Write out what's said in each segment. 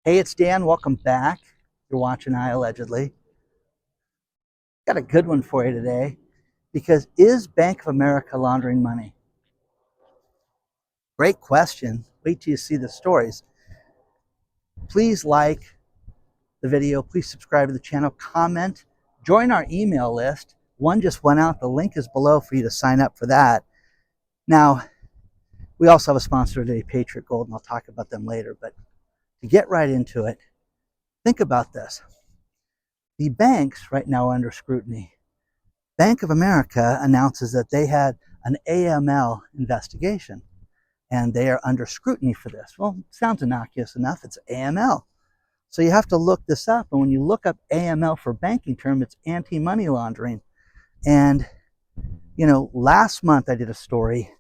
Hey, it's Dan. Welcome back. You're watching IAllegedly. Got a good one for you today because is Bank of America laundering money? Great question. Wait till you see the stories. Please like the video. Please subscribe to the channel. Comment. Join our email list. One just went out. The link is below for you to sign up for that. Now, we also have a sponsor today, Patriot Gold, and I'll talk about them later. But to get right into it, think about this. The banks right now are under scrutiny. Bank of America announces that they had an AML investigation and they are under scrutiny for this. Well, it sounds innocuous enough. It's AML. So you have to look this up. And when you look up AML for banking term, it's anti-money laundering. And, last month I did a story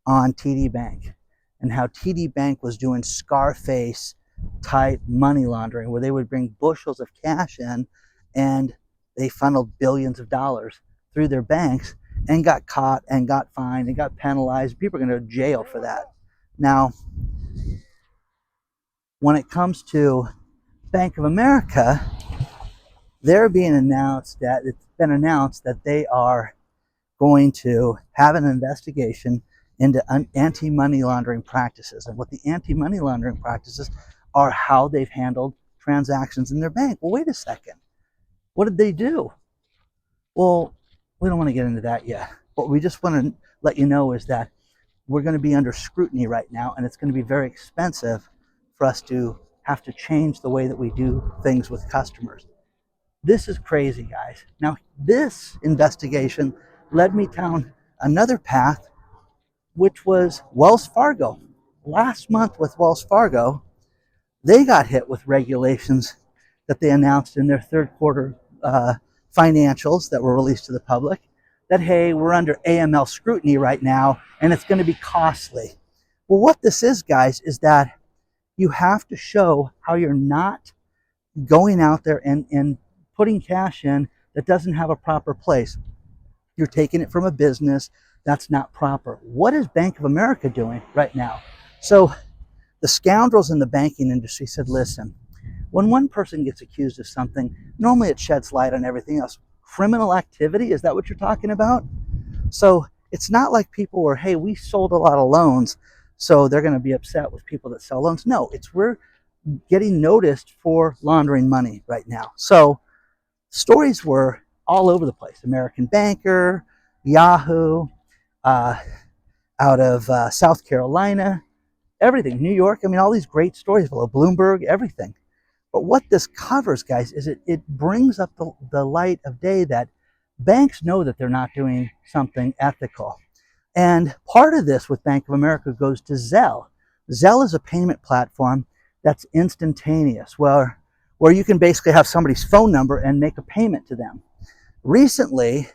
on TD Bank and how TD Bank was doing Scarface type money laundering where they would bring bushels of cash in and they funneled billions of dollars through their banks and got caught and got fined and got penalized. People are going to go to jail for that. Now, when it comes to Bank of America, it's been announced that they are going to have an investigation into anti-money laundering practices. And what the anti-money laundering practices are how they've handled transactions in their bank. Well, wait a second. What did they do? Well, we don't want to get into that yet. What we just want to let you know is that we're going to be under scrutiny right now, and it's going to be very expensive for us to have to change the way that we do things with customers. This is crazy, guys. Now, this investigation led me down another path, which was Wells Fargo. Last month with Wells Fargo, they got hit with regulations that they announced in their third quarter financials that were released to the public that, hey, we're under AML scrutiny right now and it's going to be costly. Well, what this is, guys, is that you have to show how you're not going out there and putting cash in that doesn't have a proper place. You're taking it from a business that's not proper. What is Bank of America doing right now? So the scoundrels in the banking industry said, listen, when one person gets accused of something, normally it sheds light on everything else. Criminal activity, is that what you're talking about? So it's not like people were, hey, we sold a lot of loans, so they're going to be upset with people that sell loans. No, we're getting noticed for laundering money right now. So stories were all over the place. American Banker, Yahoo, out of South Carolina, everything, New York. I mean, all these great stories below, Bloomberg, everything. But what this covers, guys, is it brings up the light of day that banks know that they're not doing something ethical. And part of this with Bank of America goes to Zelle. Zelle is a payment platform that's instantaneous, where you can basically have somebody's phone number and make a payment to them. Recently,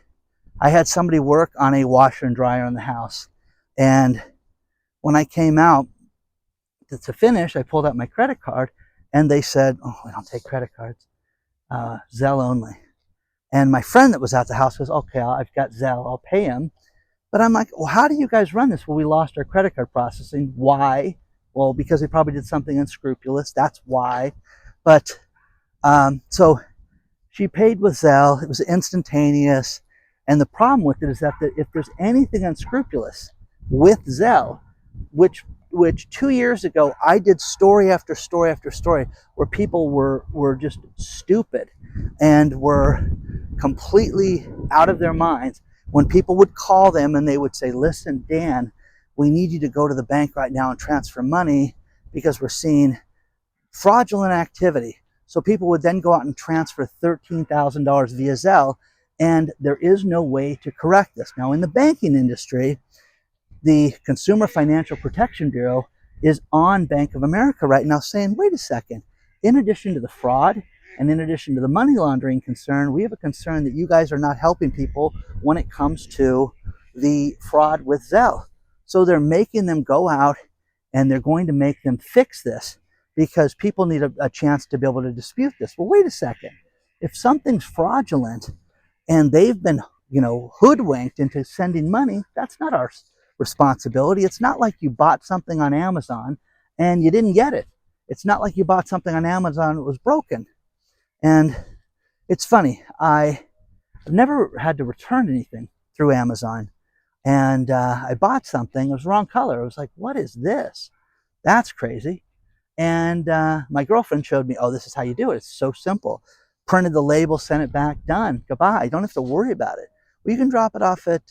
I had somebody work on a washer and dryer in the house. And when I came out to finish, I pulled out my credit card. And they said, oh, we don't take credit cards, Zelle only. And my friend that was at the house goes, okay, I've got Zelle, I'll pay him. But I'm like, well, how do you guys run this? Well, we lost our credit card processing. Why? Well, because they probably did something unscrupulous. That's why. But so she paid with Zelle. It was instantaneous. And the problem with it is that if there's anything unscrupulous with Zelle, which 2 years ago I did story after story after story where people were just stupid and were completely out of their minds when people would call them and they would say, listen, Dan, we need you to go to the bank right now and transfer money because we're seeing fraudulent activity. So people would then go out and transfer $13,000 via Zelle, and there is no way to correct this. Now, in the banking industry, the Consumer Financial Protection Bureau is on Bank of America right now saying, wait a second, in addition to the fraud and in addition to the money laundering concern, we have a concern that you guys are not helping people when it comes to the fraud with Zelle. So they're making them go out and they're going to make them fix this because people need a chance to be able to dispute this. Well, wait a second. If something's fraudulent and they've been, hoodwinked into sending money, that's not our responsibility. It's not like you bought something on Amazon and you didn't get it It's not like you bought something on Amazon that was broken. And it's funny, I've never had to return anything through Amazon. And I bought something, it was the wrong color. I was like, what is this? That's crazy. And my girlfriend showed me, oh, this is how you do it. It's so simple. Printed the label, sent it back, done. Goodbye. You don't have to worry about it. Well, you can drop it off at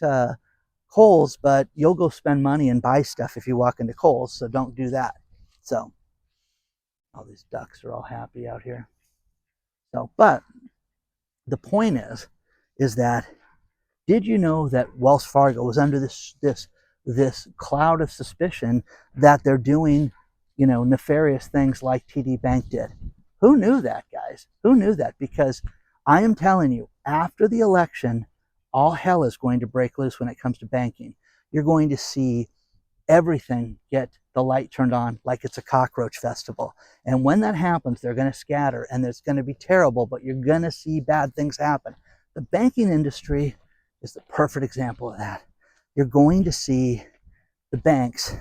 Kohl's, but you'll go spend money and buy stuff if you walk into Kohl's, so don't do that. So, all these ducks are all happy out here. So, but the point is that, did you know that Wells Fargo was under this cloud of suspicion that they're doing, nefarious things like TD Bank did? Who knew that, guys? Who knew that? Because I am telling you, after the election, all hell is going to break loose when it comes to banking. You're going to see everything get the light turned on like it's a cockroach festival. And when that happens, they're going to scatter, and it's going to be terrible, but you're going to see bad things happen. The banking industry is the perfect example of that. You're going to see the banks,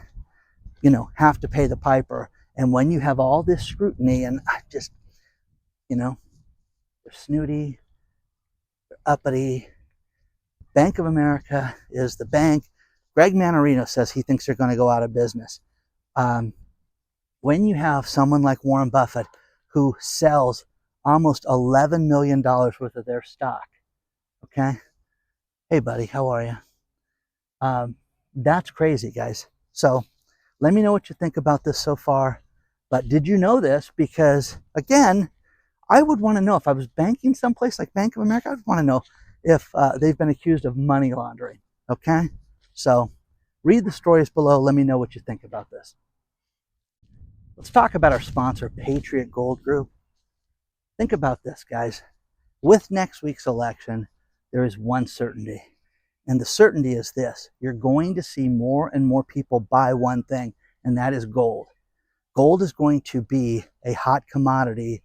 have to pay the piper. And when you have all this scrutiny, and just, they're snooty, they're uppity. Bank of America is the bank. Greg Manarino says he thinks they're going to go out of business. When you have someone like Warren Buffett who sells almost $11 million worth of their stock, okay? Hey, buddy, how are you? That's crazy, guys. So let me know what you think about this so far. But did you know this? Because, again, I would want to know if I was banking someplace like Bank of America, I would want to know if they've been accused of money laundering, okay? So read the stories below. Let me know what you think about this. Let's talk about our sponsor, Patriot Gold Group. Think about this, guys. With next week's election, there is one certainty. And the certainty is this: you're going to see more and more people buy one thing, and that is gold. Gold is going to be a hot commodity,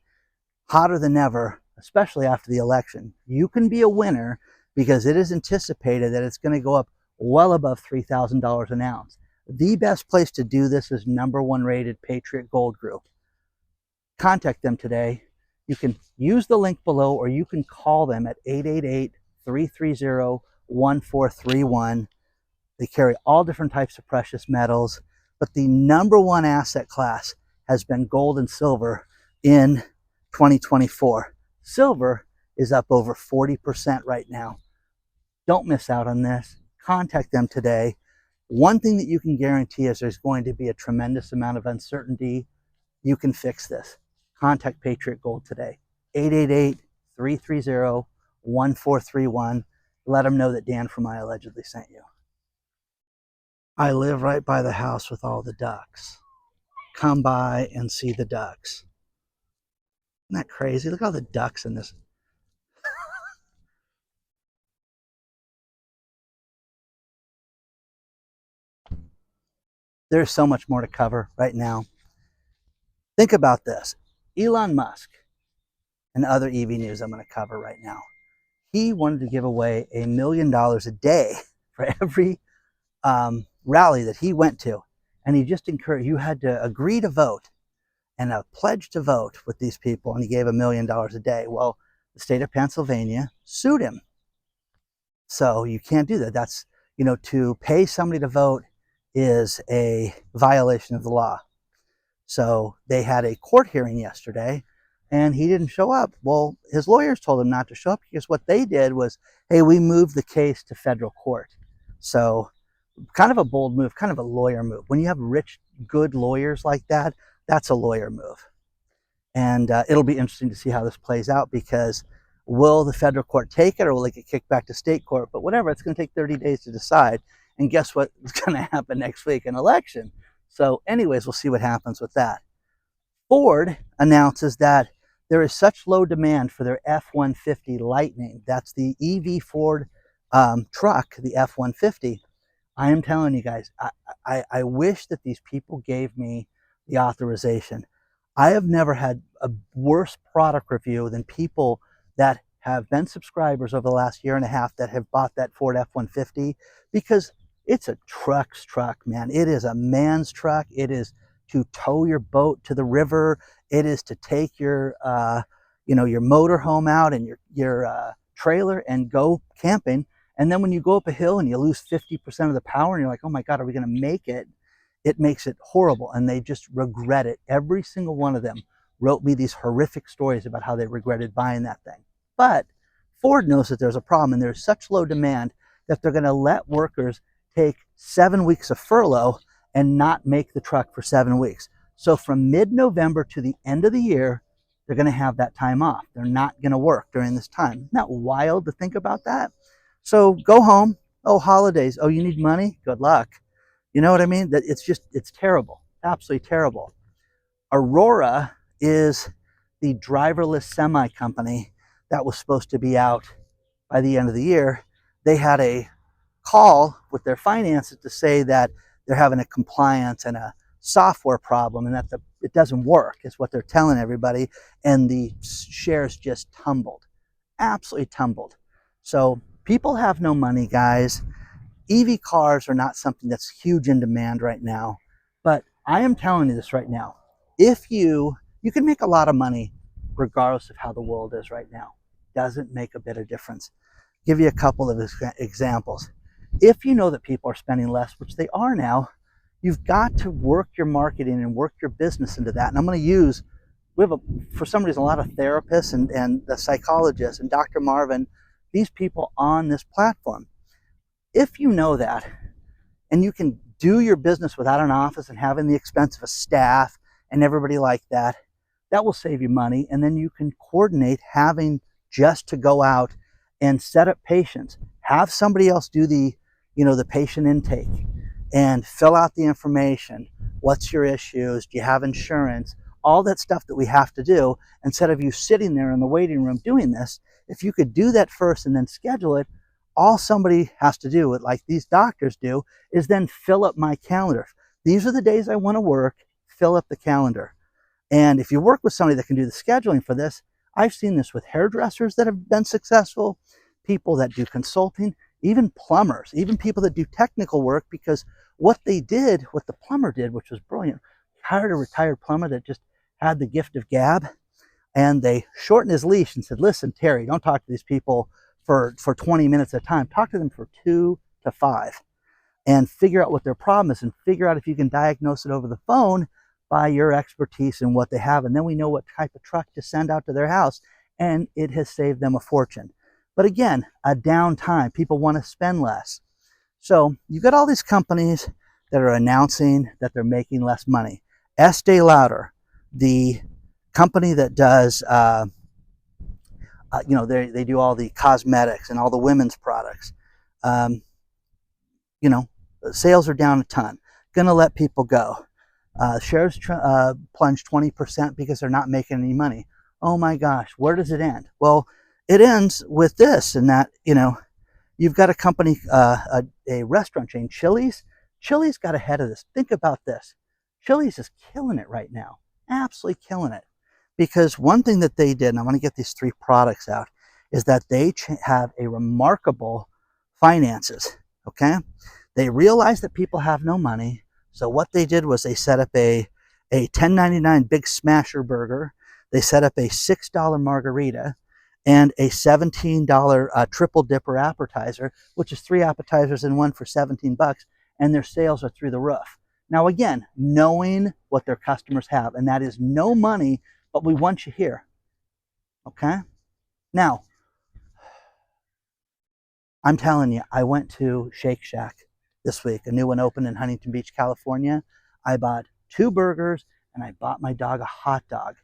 hotter than ever, especially after the election. You can be a winner because it is anticipated that it's going to go up well above $3,000 an ounce. The best place to do this is #1 rated Patriot Gold Group. Contact them today. You can use the link below, or you can call them at 888-330-1431. They carry all different types of precious metals, but the #1 asset class has been gold and silver in 2024. Silver is up over 40% right now. Don't miss out on this. Contact them today. One thing that you can guarantee is there's going to be a tremendous amount of uncertainty. You can fix this. Contact Patriot Gold today. 888-330-1431. Let them know that Dan from IAllegedly sent you. I live right by the house with all the ducks. Come by and see the ducks. Isn't that crazy? Look at all the ducks in this. There's so much more to cover right now. Think about this. Elon Musk, and other EV news I'm going to cover right now. He wanted to give away $1 million a day for every rally that he went to. And he just encouraged, you had to agree to vote and a pledge to vote with these people, and he gave $1 million a day. Well, the state of Pennsylvania sued him. So you can't do that. That's, to pay somebody to vote is a violation of the law. So they had a court hearing yesterday, and he didn't show up. Well, his lawyers told him not to show up because what they did was, hey, we moved the case to federal court. So kind of a bold move, kind of a lawyer move. When you have rich, good lawyers like that, that's a lawyer move. And it'll be interesting to see how this plays out, because will the federal court take it, or will it get kicked back to state court? But whatever, it's going to take 30 days to decide. And guess what's going to happen next week? An election. So anyways, we'll see what happens with that. Ford announces that there is such low demand for their F-150 Lightning. That's the EV Ford truck, the F-150. I am telling you guys, I wish that these people gave me the authorization. I have never had a worse product review than people that have been subscribers over the last year and a half that have bought that Ford F-150, because it's a truck's truck, man. It is a man's truck. It is to tow your boat to the river. It is to take your, your motor home out and your trailer and go camping. And then when you go up a hill and you lose 50% of the power and you're like, oh my God, are we going to make it? It makes it horrible. And they just regret it. Every single one of them wrote me these horrific stories about how they regretted buying that thing. But Ford knows that there's a problem and there's such low demand that they're going to let workers take 7 weeks of furlough and not make the truck for 7 weeks. So from mid-November to the end of the year, they're going to have that time off. They're not going to work during this time. Isn't that wild to think about that? So go home. Oh, holidays. Oh, you need money? Good luck. You know what I mean? That it's terrible. Absolutely terrible. Aurora is the driverless semi company that was supposed to be out by the end of the year. They had a call with their finances to say that they're having a compliance and a software problem and that it doesn't work is what they're telling everybody. And the shares just tumbled, absolutely tumbled. So people have no money, guys. EV cars are not something that's huge in demand right now, but I am telling you this right now. If you can make a lot of money regardless of how the world is right now. Doesn't make a bit of difference. Give you a couple of examples. If you know that people are spending less, which they are now, you've got to work your marketing and work your business into that. And I'm going to use, for some reason, a lot of therapists and the psychologists and Dr. Marvin, these people on this platform. If you know that, and you can do your business without an office and having the expense of a staff and everybody like that, that will save you money. And then you can coordinate having just to go out and set up patients, have somebody else do the patient intake and fill out the information. What's your issues? Do you have insurance? All that stuff that we have to do. Instead of you sitting there in the waiting room doing this, if you could do that first and then schedule it, all somebody has to do, like these doctors do, is then fill up my calendar. These are the days I want to work, fill up the calendar. And if you work with somebody that can do the scheduling for this, I've seen this with hairdressers that have been successful, people that do consulting, even plumbers, even people that do technical work, because what the plumber did, which was brilliant, hired a retired plumber that just had the gift of gab, and they shortened his leash and said, listen, Terry, don't talk to these people for 20 minutes at a time. Talk to them for 2 to 5 and figure out what their problem is and figure out if you can diagnose it over the phone by your expertise and what they have. And then we know what type of truck to send out to their house. And it has saved them a fortune. But again, a downtime. People want to spend less. So you've got all these companies that are announcing that they're making less money. Estee Lauder, the company that does, they do all the cosmetics and all the women's products. Sales are down a ton. Gonna let people go. Shares plunged 20% because they're not making any money. Oh my gosh, where does it end? Well, it ends with this, and that, you've got a company, a restaurant chain, Chili's. Chili's got ahead of this. Think about this. Chili's is killing it right now. Absolutely killing it. Because one thing that they did, and I want to get these 3 products out, is that they have a remarkable finances, okay? They realized that people have no money, so what they did was they set up a $10.99 Big Smasher burger, they set up a $6 margarita, and a $17 triple dipper appetizer, which is 3 appetizers in one for $17, and their sales are through the roof. Now again, knowing what their customers have, and that is no money, but we want you here, okay? Now, I'm telling you, I went to Shake Shack this week, a new one opened in Huntington Beach, California. I bought 2 burgers, and I bought my dog a hot dog,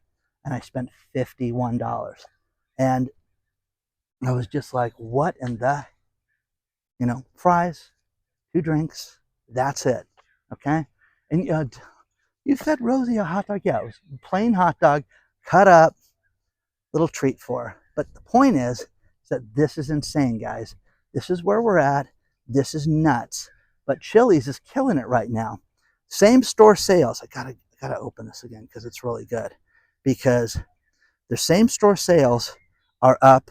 and I spent $51. And I was just like, what in the, fries, 2 drinks, that's it, okay? And you fed Rosie a hot dog? Yeah, it was plain hot dog, cut up, little treat for her. But the point is that this is insane, guys. This is where we're at. This is nuts. But Chili's is killing it right now. Same store sales. I gotta open this again because it's really good. Because their same store sales are up.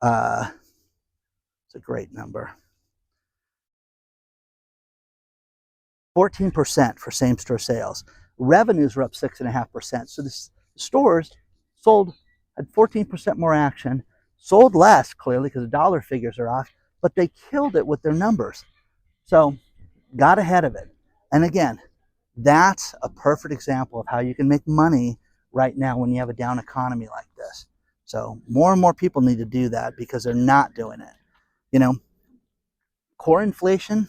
It's a great number. 14% for same store sales. revenues were up 6.5%. So the stores had 14% more action, sold less, clearly, because the dollar figures are off, but they killed it with their numbers. So got ahead of it. And again, that's a perfect example of how you can make money right now when you have a down economy like this. So more and more people need to do that because they're not doing it. You know, core inflation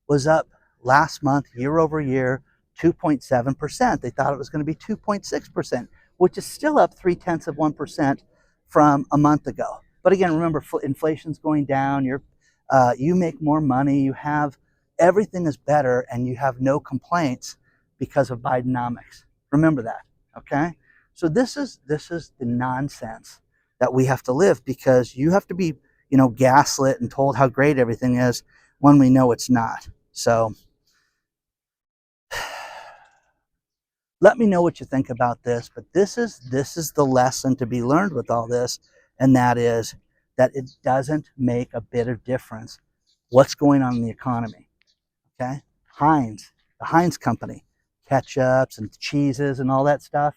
was up last month, year over year, 2.7%. They thought it was going to be 2.6%, which is still up 0.3% from a month ago. But again, remember, inflation's going down. You make more money. You have everything is better, and you have no complaints because of Bidenomics. Remember that, okay? So this is the nonsense that we have to live, because you have to be, gaslit and told how great everything is when we know it's not. So let me know what you think about this, but this is the lesson to be learned with all this, and that is that it doesn't make a bit of difference what's going on in the economy. Okay? The Heinz company, ketchups and cheeses and all that stuff,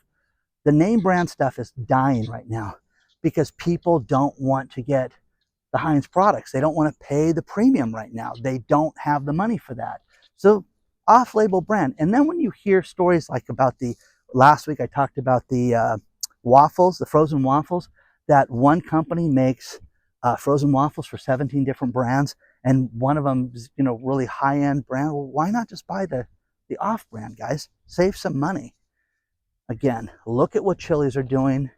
the name brand stuff is dying right now because people don't want to get the Heinz products. They don't want to pay the premium right now. They don't have the money for that. So off-label brand. And then when you hear stories like about last week I talked about the waffles, the frozen waffles, that one company makes frozen waffles for 17 different brands, and one of them is, really high-end brand. Well, why not just buy the off-brand, guys? Save some money. Again, look at what Chili's are doing.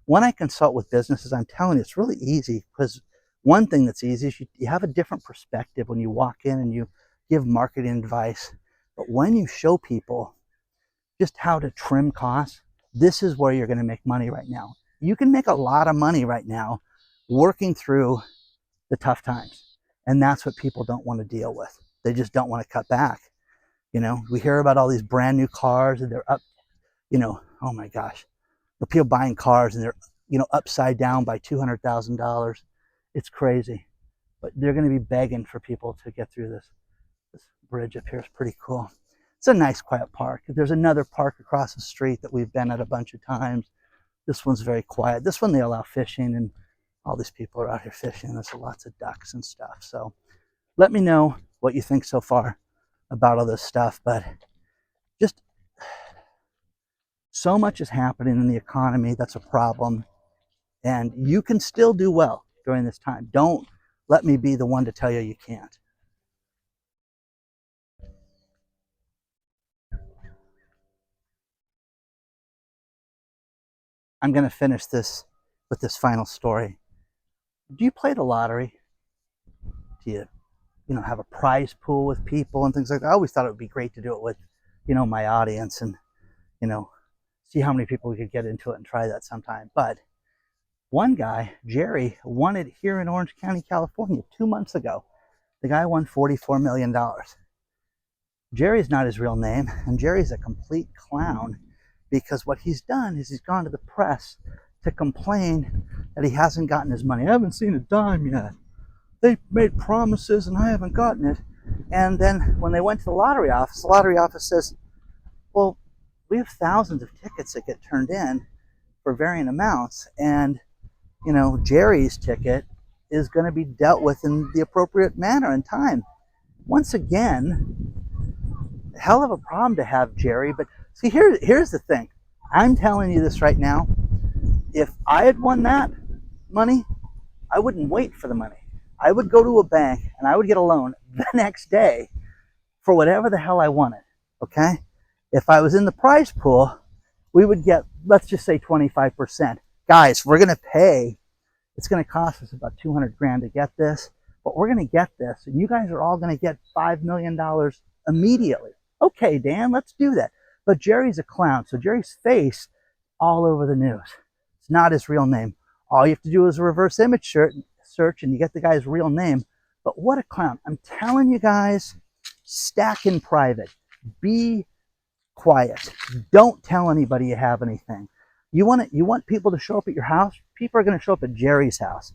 When I consult with businesses, I'm telling you, it's really easy, because one thing that's easy is you have a different perspective when you walk in and you give marketing advice. But when you show people just how to trim costs, this is where you're going to make money right now. You can make a lot of money right now working through the tough times. And that's what people don't want to deal with. They just don't want to cut back. We hear about all these brand new cars and they're up, oh my gosh, the people buying cars and they're, upside down by $200,000. It's crazy. But they're going to be begging for people to get through this. This bridge up here is pretty cool. It's a nice quiet park. There's another park across the street that we've been at a bunch of times. This one's very quiet. This one they allow fishing, and all these people are out here fishing. There's lots of ducks and stuff. So let me know what you think so far about all this stuff. But just so much is happening in the economy that's a problem, and you can still do well during this time. Don't let me be the one to tell you you can't. I'm going to finish this with this final story. Do you play the lottery? Do you, have a prize pool with people and things like that? I always thought it would be great to do it with, my audience, and, see how many people we could get into it and try that sometime. But one guy, Jerry, won it here in Orange County, California, 2 months ago. The guy won $44 million. Jerry's not his real name, and Jerry's a complete clown, because what he's done is he's gone to the press to complain that he hasn't gotten his money. I haven't seen a dime yet. They made promises and I haven't gotten it. And then when they went to the lottery office says, well, we have thousands of tickets that get turned in for varying amounts, and Jerry's ticket is going to be dealt with in the appropriate manner and time. Once again, hell of a problem to have, Jerry. But see, here's the thing. I'm telling you this right now. If I had won that money, I wouldn't wait for the money. I would go to a bank and I would get a loan the next day for whatever the hell I wanted. Okay? If I was in the prize pool, we would get, let's just say 25%. Guys, we're going to pay. It's going to cost us about 200 grand to get this, but we're going to get this, and you guys are all going to get $5 million immediately. Okay, Dan, let's do that. But Jerry's a clown, so Jerry's face all over the news. It's not his real name. All you have to do is a reverse image search and you get the guy's real name. But what a clown. I'm telling you guys, stack in private. Be quiet. Don't tell anybody you have anything. You want people to show up at your house? People are going to show up at Jerry's house.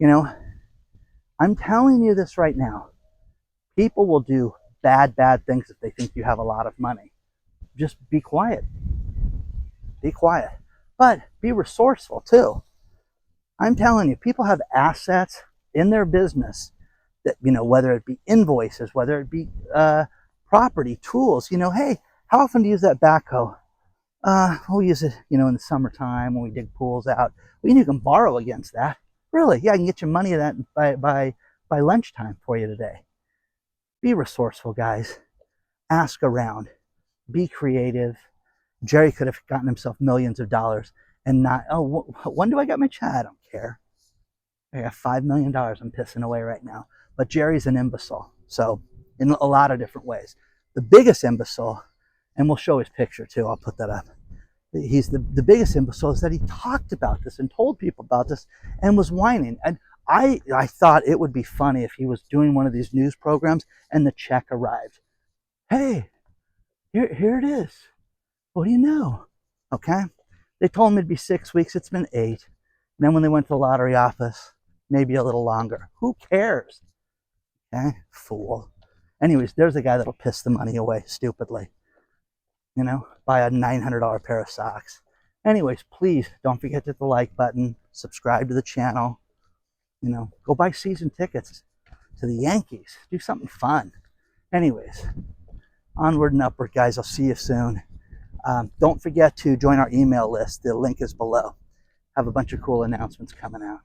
I'm telling you this right now. People will do bad things if they think you have a lot of money. just be quiet. Be quiet. But be resourceful too. I'm telling you, people have assets in their business that, whether it be invoices, whether it be property, tools, hey, how often do you use that backhoe? We'll use it, in the summertime when we dig pools out. Well, you can borrow against that. Really? Yeah, I can get you money of that by lunchtime for you today. Be resourceful, guys. Ask around. Be creative. Jerry could have gotten himself millions of dollars and not, when do I get my check? I don't care. I got $5 million I'm pissing away right now. But Jerry's an imbecile. So, in a lot of different ways. The biggest imbecile, and we'll show his picture too, I'll put that up. He's the biggest imbecile is that he talked about this and told people about this and was whining. And I thought it would be funny if he was doing one of these news programs and the check arrived. Hey, here it is. What do you know? Okay. They told him it'd be 6 weeks. It's been 8. And then when they went to the lottery office, maybe a little longer. Who cares? Okay. Fool. Anyways, there's a guy that'll piss the money away stupidly. Buy a $900 pair of socks. Anyways, please don't forget to hit the like button, subscribe to the channel, go buy season tickets to the Yankees, do something fun. Anyways, onward and upward, guys. I'll see you soon. Don't forget to join our email list. The link is below. Have a bunch of cool announcements coming out.